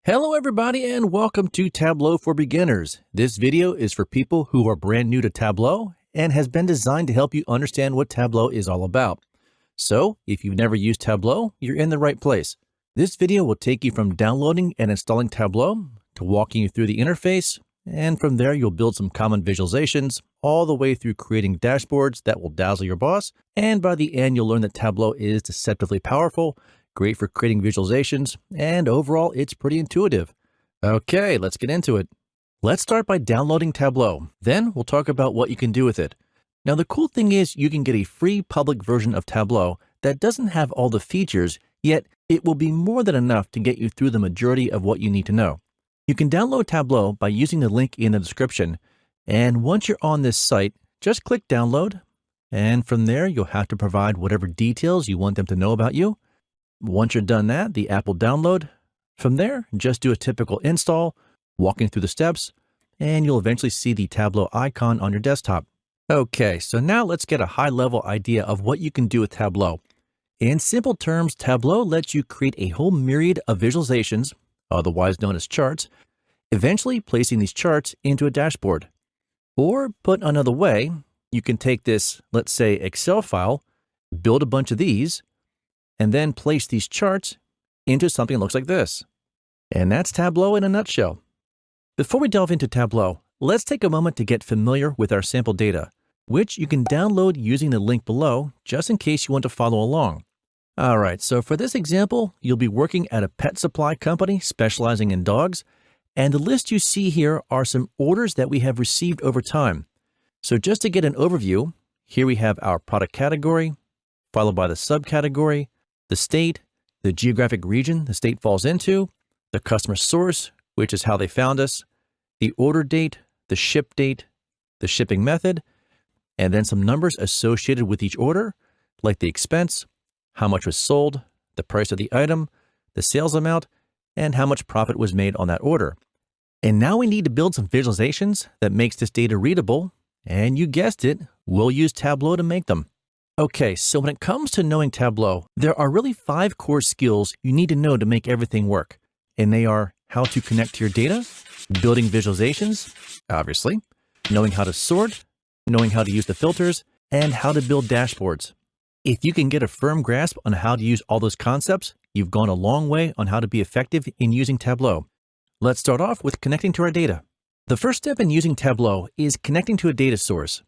Hello everybody and welcome to Tableau for Beginners. This video is for people who are brand new to Tableau and has been designed to help you understand what Tableau is all about. So if you've never used Tableau, you're in the right place. This video will take you from downloading and installing Tableau to walking you through the interface, and from there you'll build some common visualizations all the way through creating dashboards that will dazzle your boss, and by the end you'll learn that Tableau is deceptively powerful, great for creating visualizations, and overall, it's pretty intuitive. Okay, let's get into it. Let's start by downloading Tableau. Then we'll talk about what you can do with it. Now, the cool thing is you can get a free public version of Tableau that doesn't have all the features, yet it will be more than enough to get you through the majority of what you need to know. You can download Tableau by using the link in the description. And once you're on this site, just click download. And from there, you'll have to provide whatever details you want them to know about you. Once you're done that, the app will download. From there, just do a typical install, walking through the steps, and you'll eventually see the Tableau icon on your desktop. Okay, so now let's get a high-level idea of what you can do with Tableau. In simple terms, Tableau lets you create a whole myriad of visualizations, otherwise known as charts, eventually placing these charts into a dashboard. Or put another way, you can take this, let's say, Excel file, build a bunch of these, and then place these charts into something that looks like this. And that's Tableau in a nutshell. Before we delve into Tableau, let's take a moment to get familiar with our sample data, which you can download using the link below, just in case you want to follow along. All right, so for this example, you'll be working at a pet supply company specializing in dogs, and the list you see here are some orders that we have received over time. So just to get an overview, here we have our product category, followed by the subcategory, the state, the geographic region the state falls into, the customer source, which is how they found us, the order date, the ship date, the shipping method, and then some numbers associated with each order, like the expense, how much was sold, the price of the item, the sales amount, and how much profit was made on that order. And now we need to build some visualizations that makes this data readable, and you guessed it, we'll use Tableau to make them. Okay, so when it comes to knowing Tableau, there are really 5 core skills you need to know to make everything work. And they are how to connect to your data, building visualizations, obviously, knowing how to sort, knowing how to use the filters, and how to build dashboards. If you can get a firm grasp on how to use all those concepts, you've gone a long way on how to be effective in using Tableau. Let's start off with connecting to our data. The first step in using Tableau is connecting to a data source.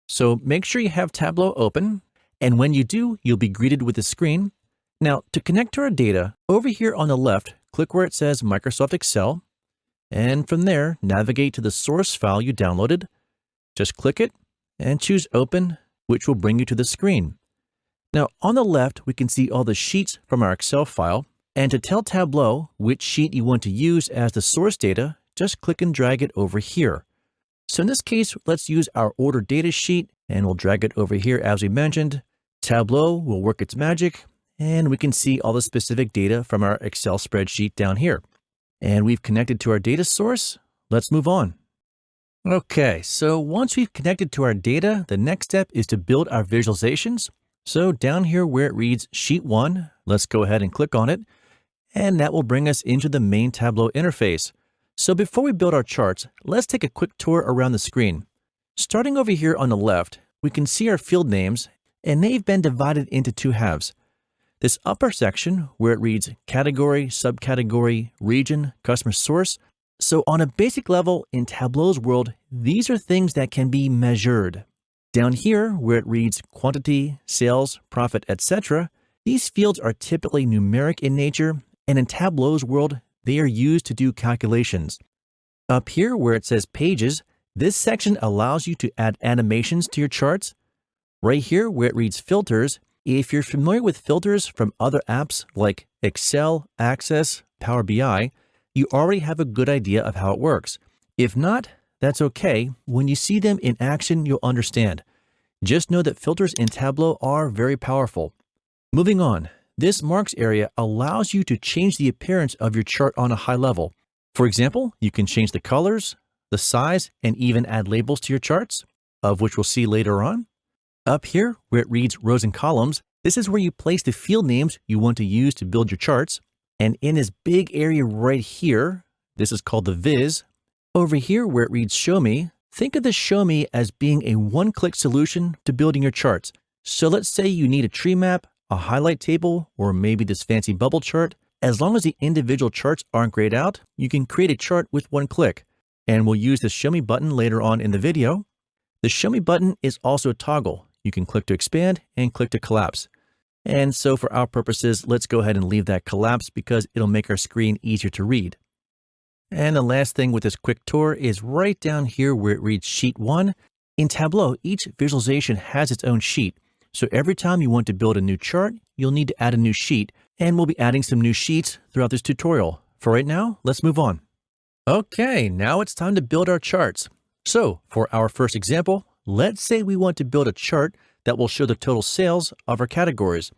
So make sure you have Tableau open. And when you do, you'll be greeted with a screen. Now, to connect to our data, over here on the left, click where it says Microsoft Excel. And from there, navigate to the source file you downloaded. Just click it and choose Open, which will bring you to the screen. Now, on the left, we can see all the sheets from our Excel file. And to tell Tableau which sheet you want to use as the source data, just click and drag it over here. So in this case, let's use our order data sheet, and we'll drag it over here as we mentioned. Tableau will work its magic, and we can see all the specific data from our Excel spreadsheet down here. And we've connected to our data source. Let's move on. Okay, so once we've connected to our data, the next step is to build our visualizations. So down here where it reads Sheet 1, let's go ahead and click on it, and that will bring us into the main Tableau interface. So before we build our charts, let's take a quick tour around the screen. Starting over here on the left, we can see our field names, and they've been divided into 2 halves. This upper section, where it reads Category, Subcategory, Region, Customer Source. So on a basic level, in Tableau's world, these are things that can be measured. Down here, where it reads Quantity, Sales, Profit, etc., these fields are typically numeric in nature, and in Tableau's world, they are used to do calculations. Up here where it says Pages, this section allows you to add animations to your charts. Right here where it reads Filters, if you're familiar with filters from other apps like Excel, Access, Power BI, you already have a good idea of how it works. If not, that's okay. When you see them in action, you'll understand. Just know that filters in Tableau are very powerful. Moving on. This marks area allows you to change the appearance of your chart on a high level. For example, you can change the colors, the size, and even add labels to your charts, of which we'll see later on. Up here, where it reads rows and columns, this is where you place the field names you want to use to build your charts. And in this big area right here, this is called the viz. Over here where it reads show me, think of the show me as being a one-click solution to building your charts. So let's say you need a tree map, a highlight table, or maybe this fancy bubble chart. As long as the individual charts aren't grayed out, you can create a chart with one click. And we'll use the show me button later on in the video. The show me button is also a toggle. You can click to expand and click to collapse. And so for our purposes, let's go ahead and leave that collapse because it'll make our screen easier to read. And the last thing with this quick tour is right down here where it reads sheet 1. In Tableau, each visualization has its own sheet. So every time you want to build a new chart, you'll need to add a new sheet. And we'll be adding some new sheets throughout this tutorial. For right now, let's move on. Okay, now it's time to build our charts. So for our first example, let's say we want to build a chart that will show the total sales of our categories.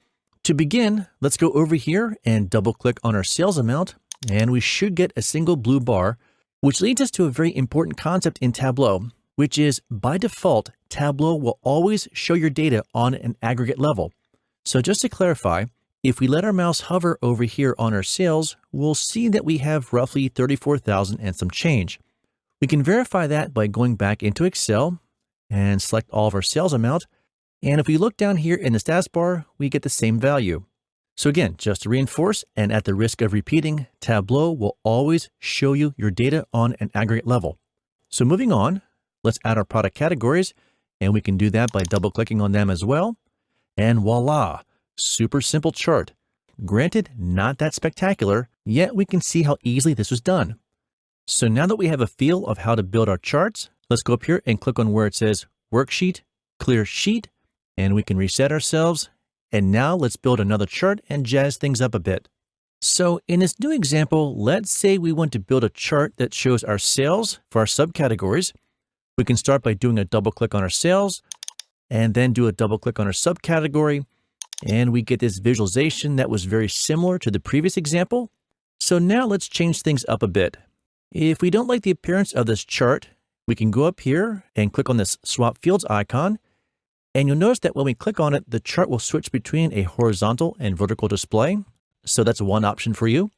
To begin, let's go over here and double click on our sales amount, and we should get a single blue bar, which leads us to a very important concept in Tableau, which is by default, Tableau will always show your data on an aggregate level. So just to clarify, if we let our mouse hover over here on our sales, we'll see that we have roughly 34,000 and some change. We can verify that by going back into Excel and select all of our sales amount. And if we look down here in the status bar, we get the same value. So again, just to reinforce and at the risk of repeating, Tableau will always show you your data on an aggregate level. So moving on, let's add our product categories, and we can do that by double clicking on them as well. And voila, super simple chart. Granted, not that spectacular, yet we can see how easily this was done. So now that we have a feel of how to build our charts, let's go up here and click on where it says Worksheet, Clear Sheet, and we can reset ourselves. And now let's build another chart and jazz things up a bit. So in this new example, let's say we want to build a chart that shows our sales for our subcategories. We can start by doing a double click on our sales and then do a double click on our subcategory. And we get this visualization that was very similar to the previous example. So now let's change things up a bit. If we don't like the appearance of this chart, we can go up here and click on this swap fields icon. And you'll notice that when we click on it, the chart will switch between a horizontal and vertical display. So that's one option for you.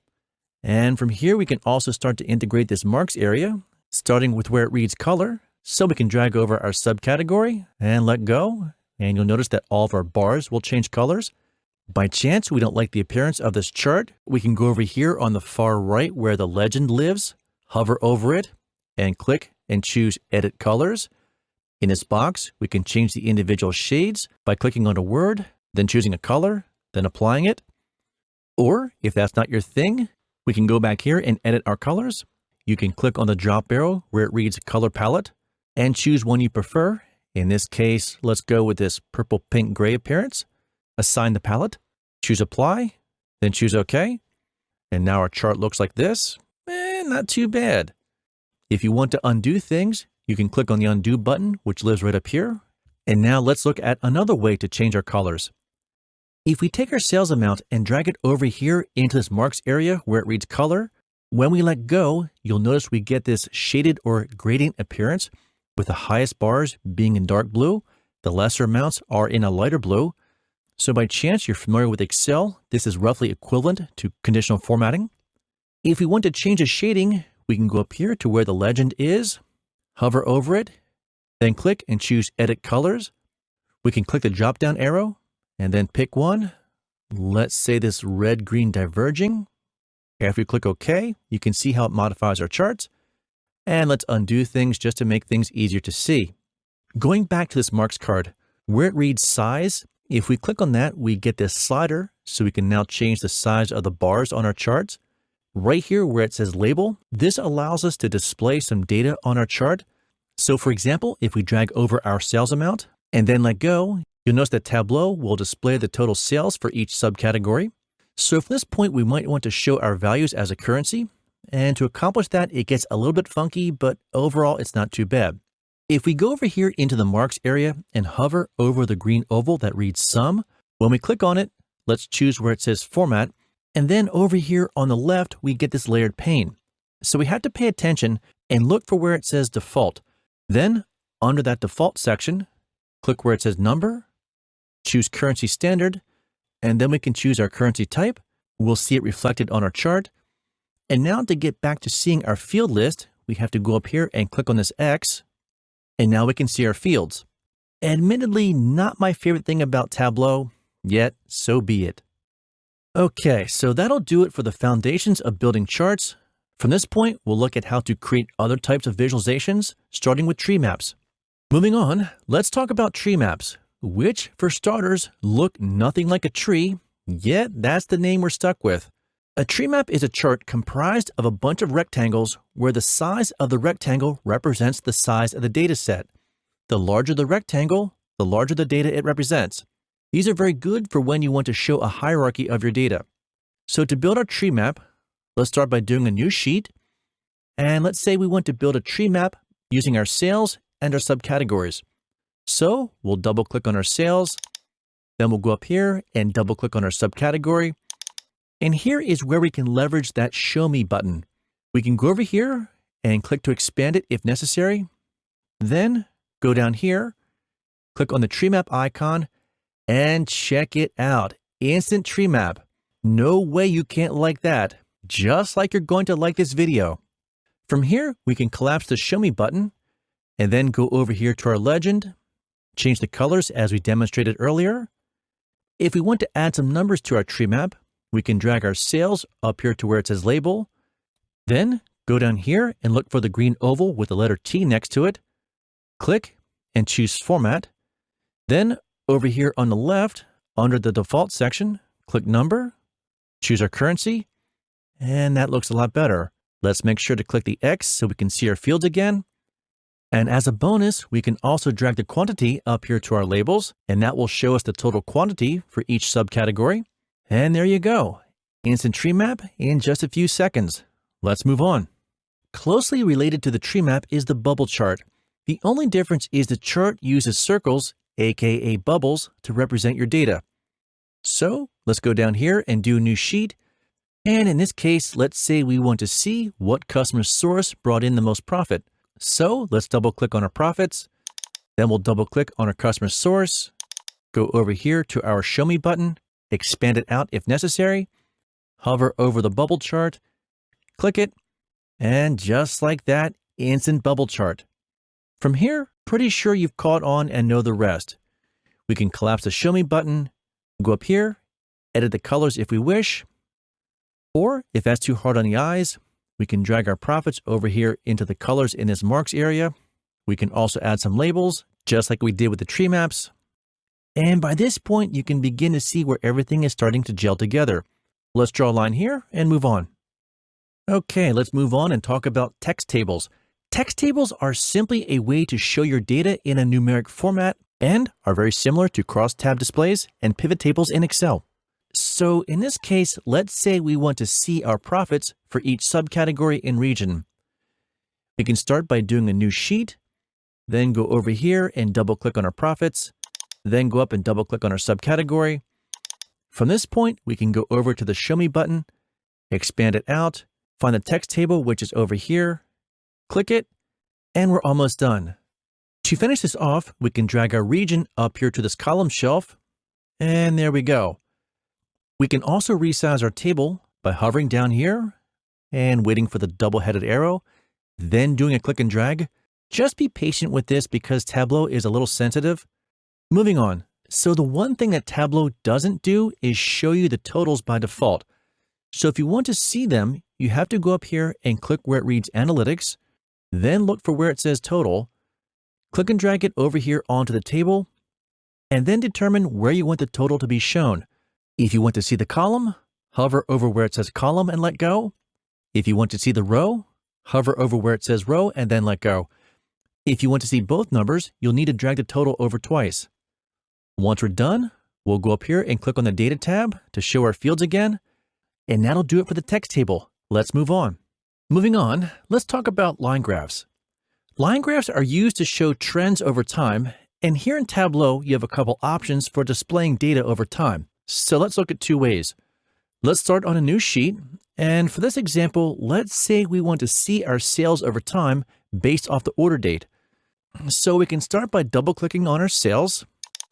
And from here, we can also start to integrate this marks area, starting with where it reads color. So we can drag over our subcategory and let go. And you'll notice that all of our bars will change colors. By chance, we don't like the appearance of this chart, we can go over here on the far right where the legend lives, hover over it, and click and choose Edit Colors. In this box, we can change the individual shades by clicking on a word, then choosing a color, then applying it. Or if that's not your thing, we can go back here and edit our colors. You can click on the drop arrow where it reads Color Palette and choose one you prefer. In this case, let's go with this purple, pink, gray appearance. Assign the palette, choose Apply, then choose OK. And now our chart looks like this. Not too bad. If you want to undo things, you can click on the Undo button, which lives right up here. And now let's look at another way to change our colors. If we take our sales amount and drag it over here into this marks area where it reads color, when we let go, you'll notice we get this shaded or gradient appearance with the highest bars being in dark blue. The lesser amounts are in a lighter blue. So by chance you're familiar with Excel, this is roughly equivalent to conditional formatting. If we want to change the shading, we can go up here to where the legend is, hover over it, then click and choose Edit Colors. We can click the drop-down arrow and then pick one. Let's say this red-green diverging. After you click OK, you can see how it modifies our charts. And let's undo things just to make things easier to see. Going back to this marks card, where it reads size, if we click on that, we get this slider, so we can now change the size of the bars on our charts. Right here where it says label, this allows us to display some data on our chart. So for example, if we drag over our sales amount and then let go, you'll notice that Tableau will display the total sales for each subcategory. So from this point, we might want to show our values as a currency. And to accomplish that, it gets a little bit funky, but overall, it's not too bad. If we go over here into the marks area and hover over the green oval that reads sum, when we click on it, let's choose where it says format. And then over here on the left, we get this layered pane. So we have to pay attention and look for where it says default. Then under that default section, click where it says number, choose currency standard, and then we can choose our currency type. We'll see it reflected on our chart. And now to get back to seeing our field list, we have to go up here and click on this X. And now we can see our fields. Admittedly, not my favorite thing about Tableau, yet so be it. Okay, so that'll do it for the foundations of building charts. From this point, we'll look at how to create other types of visualizations, starting with tree maps. Moving on, let's talk about tree maps, which, for starters, look nothing like a tree, yet that's the name we're stuck with. A tree map is a chart comprised of a bunch of rectangles where the size of the rectangle represents the size of the data set. The larger the rectangle, the larger the data it represents. These are very good for when you want to show a hierarchy of your data. So to build our tree map, let's start by doing a new sheet. And let's say we want to build a tree map using our sales and our subcategories. So we'll double click on our sales. Then we'll go up here and double click on our subcategory. And here is where we can leverage that Show Me button. We can go over here and click to expand it if necessary. Then go down here, click on the tree map icon, and check it out. Instant tree map. No way you can't like that. Just like you're going to like this video. From here, we can collapse the Show Me button and then go over here to our legend, change the colors as we demonstrated earlier. If we want to add some numbers to our tree map, we can drag our sales up here to where it says label. Then go down here and look for the green oval with the letter T next to it. Click and choose Format. Then over here on the left, under the default section, click Number, choose our currency, and that looks a lot better. Let's make sure to click the X so we can see our fields again. And as a bonus, we can also drag the quantity up here to our labels, and that will show us the total quantity for each subcategory. And there you go. Instant tree map in just a few seconds. Let's move on. Closely related to the tree map is the bubble chart. The only difference is the chart uses circles, aka bubbles, to represent your data. So let's go down here and do a new sheet. And in this case, let's say we want to see what customer source brought in the most profit. So let's double click on our profits. Then we'll double click on our customer source, go over here to our Show Me button, expand it out if necessary, hover over the bubble chart, click it, and just like that, instant bubble chart. From here, pretty sure you've caught on and know the rest. We can collapse the Show Me button, go up here, edit the colors if we wish, or if that's too hard on the eyes, we can drag our profits over here into the colors in this marks area. We can also add some labels, just like we did with the tree maps. And by this point, you can begin to see where everything is starting to gel together. Let's draw a line here and move on. Okay, let's move on and talk about text tables. Text tables are simply a way to show your data in a numeric format and are very similar to cross-tab displays and pivot tables in Excel. So in this case, let's say we want to see our profits for each subcategory and region. We can start by doing a new sheet, then go over here and double click on our profits, then go up and double click on our subcategory. From this point, we can go over to the Show Me button, expand it out, find the text table, which is over here, click it, and we're almost done. To finish this off, we can drag our region up here to this column shelf, and there we go. We can also resize our table by hovering down here and waiting for the double-headed arrow, then doing a click and drag. Just be patient with this because Tableau is a little sensitive. Moving on. So the one thing that Tableau doesn't do is show you the totals by default. So if you want to see them, you have to go up here and click where it reads Analytics, then look for where it says Total, click and drag it over here onto the table, and then determine where you want the total to be shown. If you want to see the column, hover over where it says Column and let go. If you want to see the row, hover over where it says Row and then let go. If you want to see both numbers, you'll need to drag the total over twice. Once we're done, we'll go up here and click on the Data tab to show our fields again, and that'll do it for the text table. Let's move on. Moving on, let's talk about line graphs. Line graphs are used to show trends over time, and here in Tableau, you have a couple options for displaying data over time. So let's look at two ways. Let's start on a new sheet, and for this example, let's say we want to see our sales over time based off the order date. So we can start by double-clicking on our sales,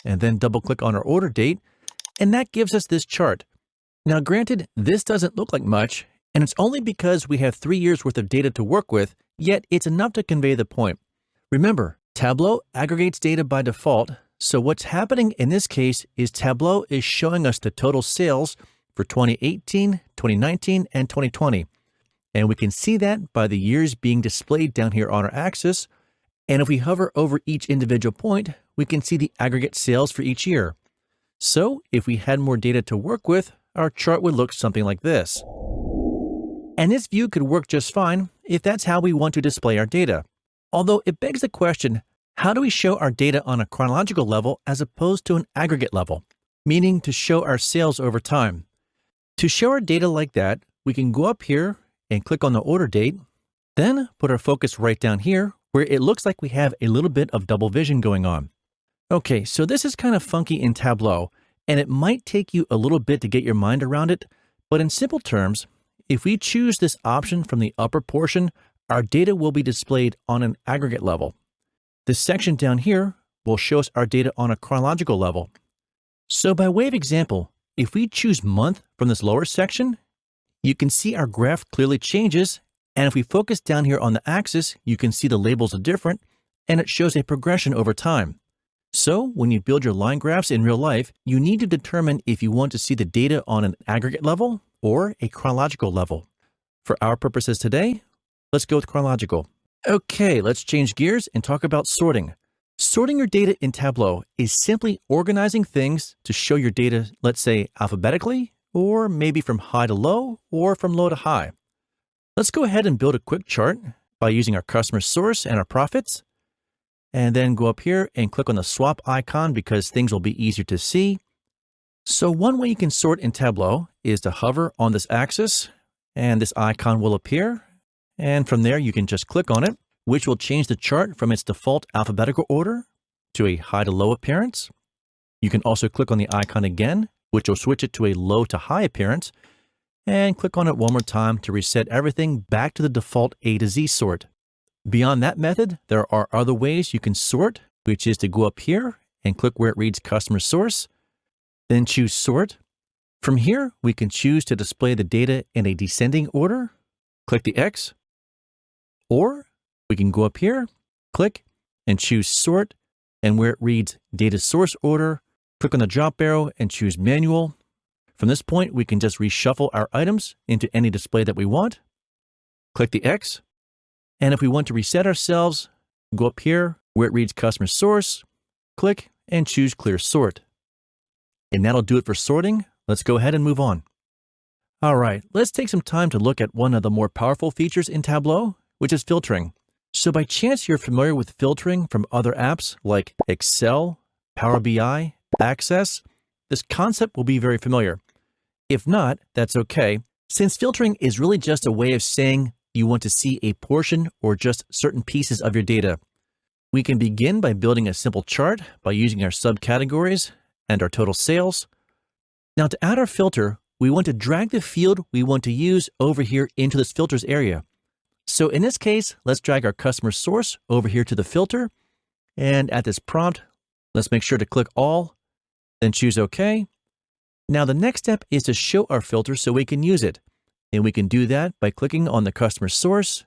and then double-click on our order date, and that gives us this chart. Now, granted, this doesn't look like much, and it's only because we have 3 years worth of data to work with, yet it's enough to convey the point. Remember, Tableau aggregates data by default, so what's happening in this case is Tableau is showing us the total sales for 2018, 2019, and 2020. And we can see that by the years being displayed down here on our axis. And if we hover over each individual point, we can see the aggregate sales for each year. So if we had more data to work with, our chart would look something like this. And this view could work just fine if that's how we want to display our data. Although it begs the question, how do we show our data on a chronological level as opposed to an aggregate level, meaning to show our sales over time? To show our data like that, we can go up here and click on the order date, then put our focus right down here where it looks like we have a little bit of double vision going on. Okay, so this is kind of funky in Tableau, and it might take you a little bit to get your mind around it, but in simple terms, if we choose this option from the upper portion, our data will be displayed on an aggregate level. This section down here will show us our data on a chronological level. So by way of example, if we choose month from this lower section, you can see our graph clearly changes, and if we focus down here on the axis, you can see the labels are different, and it shows a progression over time. So when you build your line graphs in real life, you need to determine if you want to see the data on an aggregate level or a chronological level. For our purposes today, let's go with chronological. Okay, let's change gears and talk about sorting. Sorting your data in Tableau is simply organizing things to show your data, let's say, alphabetically, or maybe from high to low, or from low to high. Let's go ahead and build a quick chart by using our customer source and our profits, and then go up here and click on the swap icon because things will be easier to see. So one way you can sort in Tableau is to hover on this axis, and this icon will appear, and from there you can just click on it, which will change the chart from its default alphabetical order to a high to low appearance. You can also click on the icon again, which will switch it to a low to high appearance, and click on it one more time to reset everything back to the default A to Z sort. Beyond that method, there are other ways you can sort, which is to go up here and click where it reads customer source, then choose sort. From here, we can choose to display the data in a descending order, click the X, or we can go up here, click, and choose sort, and where it reads data source order, click on the drop arrow and choose manual. From this point, we can just reshuffle our items into any display that we want. Click the X. And if we want to reset ourselves, go up here where it reads customer source, click and choose clear sort. And that'll do it for sorting. Let's go ahead and move on. All right, let's take some time to look at one of the more powerful features in Tableau, which is filtering. So by chance you're familiar with filtering from other apps like Excel, Power BI, Access, this concept will be very familiar. If not, that's okay, since filtering is really just a way of saying you want to see a portion or just certain pieces of your data. We can begin by building a simple chart by using our subcategories and our total sales. Now to add our filter, we want to drag the field we want to use over here into this filters area. So in this case, let's drag our customer source over here to the filter. And at this prompt, let's make sure to click all, then choose OK. Now the next step is to show our filter so we can use it. And we can do that by clicking on the customer source,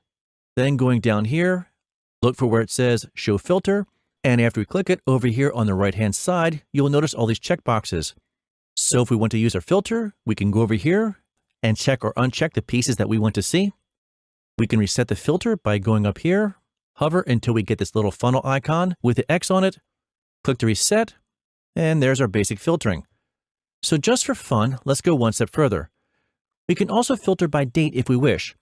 then going down here, look for where it says show filter. And after we click it over here on the right-hand side, you'll notice all these checkboxes. So if we want to use our filter, we can go over here and check or uncheck the pieces that we want to see. We can reset the filter by going up here, hover until we get this little funnel icon with the X on it, click to reset, and there's our basic filtering. So just for fun, let's go one step further. We can also filter by date if we wish.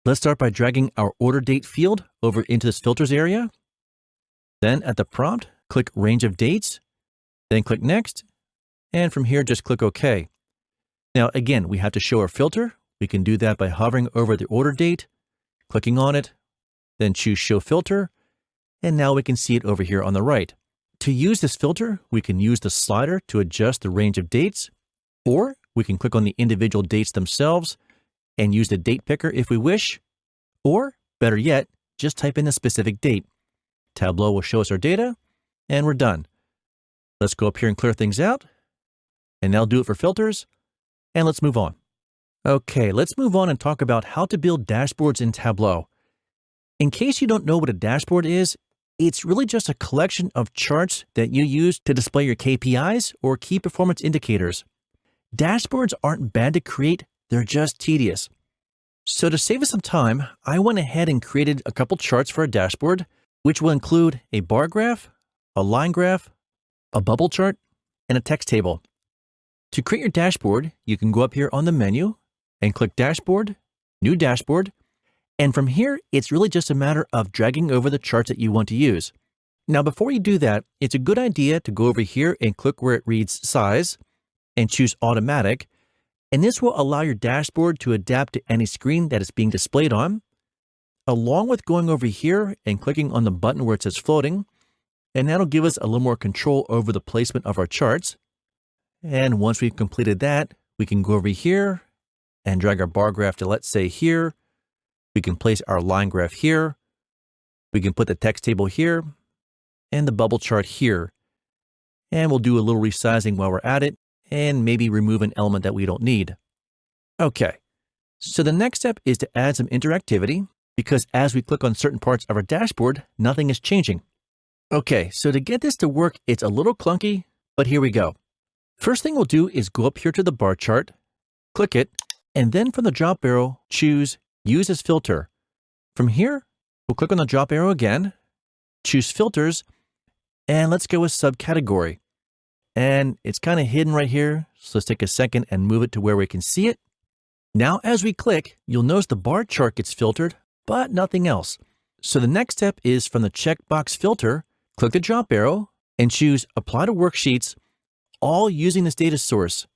Let's start by dragging our order date field over into this filters area. Then at the prompt, click range of dates, then click next, and from here just click OK. Now again, we have to show our filter. We can do that by hovering over the order date, clicking on it, then choose show filter, and now we can see it over here on the right. To use this filter, we can use the slider to adjust the range of dates, or we can click on the individual dates themselves and use the date picker if we wish, or better yet, just type in a specific date. Tableau will show us our data, and we're done. Let's go up here and clear things out, and that'll do it for filters. and let's move on. Okay, let's move on and talk about how to build dashboards in Tableau. In case you don't know what a dashboard is, it's really just a collection of charts that you use to display your KPIs or key performance indicators. Dashboards aren't bad to create, they're just tedious. So to save us some time, I went ahead and created a couple charts for a dashboard, which will include a bar graph, a line graph, a bubble chart, and a text table. To create your dashboard, you can go up here on the menu and click Dashboard, New Dashboard, and from here, it's really just a matter of dragging over the charts that you want to use. Now, before you do that, it's a good idea to go over here and click where it reads Size and choose Automatic, and this will allow your dashboard to adapt to any screen that it's being displayed on, along with going over here and clicking on the button where it says Floating, and that'll give us a little more control over the placement of our charts. And once we've completed that, we can go over here and drag our bar graph to, let's say, here. We can place our line graph here. We can put the text table here and the bubble chart here. And we'll do a little resizing while we're at it and maybe remove an element that we don't need. Okay, so the next step is to add some interactivity because as we click on certain parts of our dashboard, nothing is changing. Okay, so to get this to work, it's a little clunky, but here we go. First thing we'll do is go up here to the bar chart, click it, and then from the drop arrow, choose Use as Filter. From here, we'll click on the drop arrow again, choose Filters, and let's go with Subcategory. And it's kind of hidden right here, so let's take a second and move it to where we can see it. Now, as we click, you'll notice the bar chart gets filtered, but nothing else. So the next step is from the checkbox filter, click the drop arrow, and choose Apply to Worksheets, all using this data source.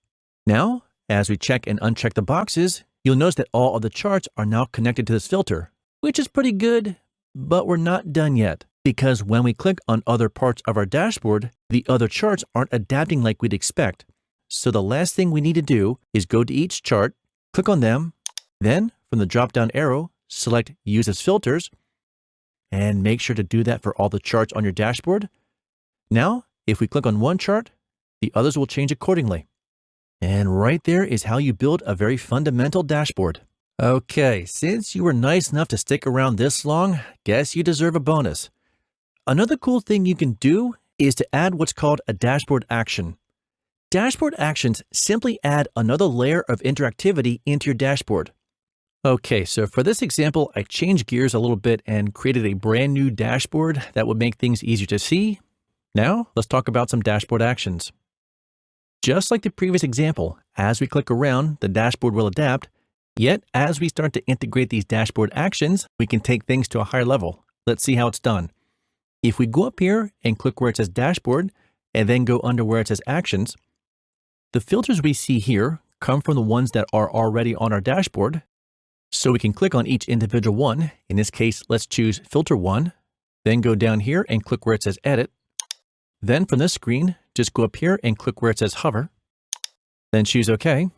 Now, as we check and uncheck the boxes, you'll notice that all of the charts are now connected to this filter, which is pretty good, but we're not done yet because when we click on other parts of our dashboard, the other charts aren't adapting like we'd expect. So the last thing we need to do is go to each chart, click on them, then from the drop-down arrow, select Use as Filters, and make sure to do that for all the charts on your dashboard. Now, if we click on one chart, the others will change accordingly. And right there is how you build a very fundamental dashboard. Okay, since you were nice enough to stick around this long, guess you deserve a bonus. Another cool thing you can do is to add what's called a dashboard action. Dashboard actions simply add another layer of interactivity into your dashboard. Okay, so for this example, I changed gears a little bit and created a brand new dashboard that would make things easier to see. Now, let's talk about some dashboard actions. Just like the previous example, as we click around, the dashboard will adapt. Yet, as we start to integrate these dashboard actions, we can take things to a higher level. Let's see how it's done. If we go up here and click where it says Dashboard, and then go under where it says Actions, the filters we see here come from the ones that are already on our dashboard. So we can click on each individual one. In this case, let's choose Filter 1, then go down here and click where it says Edit. Then from this screen, just go up here and click where it says Hover, then choose OK.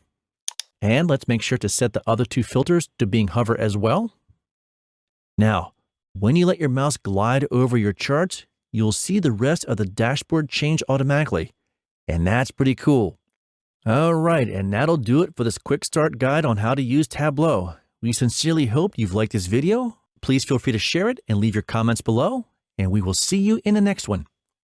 And let's make sure to set the other two filters to being hover as well. Now, when you let your mouse glide over your charts, you'll see the rest of the dashboard change automatically. And that's pretty cool. All right, and that'll do it for this quick start guide on how to use Tableau. We sincerely hope you've liked this video. Please feel free to share it and leave your comments below, and we will see you in the next one.